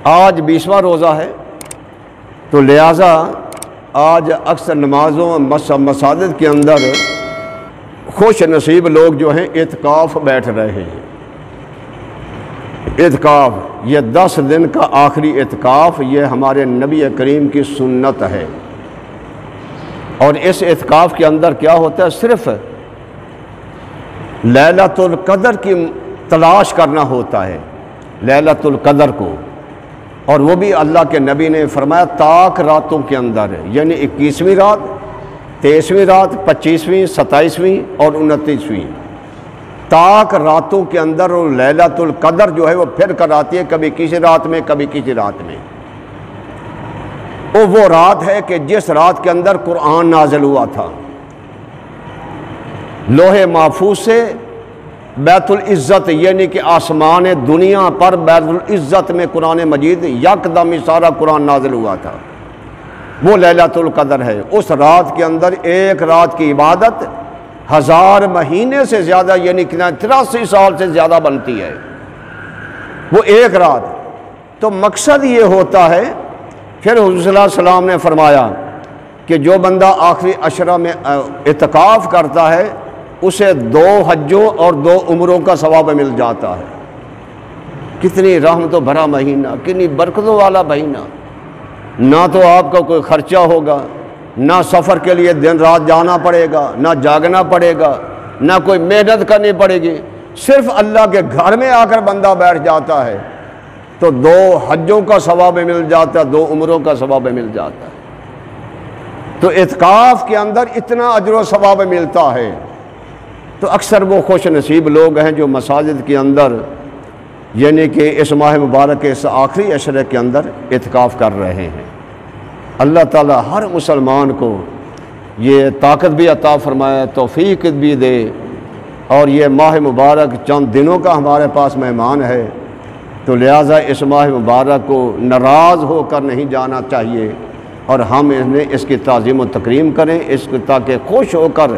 آج 20واں روزہ ہے، تو لہٰذا آج اکثر نمازوں مساجد کے اندر خوش نصیب لوگ جو ہیں اعتکاف بیٹھ رہے ہیں۔ اعتکاف یہ 10 دن کا آخری اعتکاف، یہ ہمارے نبی کریم کی سنت ہے، اور اس اعتکاف کے اندر کیا ہوتا ہے؟ صرف لیلۃ القدر کی تلاش کرنا ہوتا ہے، لیلۃ القدر کو، اور وہ بھی اللہ کے نبی نے فرمایا طاق راتوں کے اندر، یعنی 21ویں رات، 23ویں رات، 25ویں، 27ویں اور 29ویں طاق راتوں کے اندر، اور لیلۃ القدر جو ہے وہ پھر کر آتی ہے، کبھی کسی رات میں کبھی کسی رات میں۔ وہ رات ہے کہ جس رات کے اندر قرآن نازل ہوا تھا، لوح محفوظ سے بیت العزت، یعنی کہ آسمان دنیا پر بیت العزت میں قرآن مجید یکدم سارا قرآن نازل ہوا تھا، وہ لیلۃ القدر ہے۔ اس رات کے اندر ایک رات کی عبادت 1000 مہینے سے زیادہ، یعنی 83 سال سے زیادہ بنتی ہے وہ ایک رات۔ تو مقصد یہ ہوتا ہے، پھر حضور صلی اللہ علیہ وسلم نے فرمایا کہ جو بندہ آخری عشرہ میں اعتکاف کرتا ہے اسے 2 حجوں اور 2 عمروں کا ثواب مل جاتا ہے۔ کتنی رحمتوں بھرا مہینہ، کتنی برکتوں والا مہینہ، نہ تو آپ کا کوئی خرچہ ہوگا، نہ سفر کے لیے دن رات جانا پڑے گا، نہ جاگنا پڑے گا، نہ کوئی محنت کرنی پڑے گی، صرف اللہ کے گھر میں آ کر بندہ بیٹھ جاتا ہے تو 2 حجوں کا ثواب مل جاتا ہے، 2 عمروں کا ثواب مل جاتا ہے۔ تو اعتکاف کے اندر اتنا اجر و ثواب ملتا ہے، تو اکثر وہ خوش نصیب لوگ ہیں جو مساجد کے اندر، یعنی کہ اس ماہ مبارک کے اس آخری عشرے کے اندر اعتکاف کر رہے ہیں۔ اللہ تعالی ہر مسلمان کو یہ طاقت بھی عطا فرمائے، توفیق بھی دے، اور یہ ماہ مبارک چند دنوں کا ہمارے پاس مہمان ہے، تو لہٰذا اس ماہ مبارک کو ناراض ہو کر نہیں جانا چاہیے، اور ہم اس کی تعظیم و تکریم کریں، اس کو تاکہ خوش ہو کر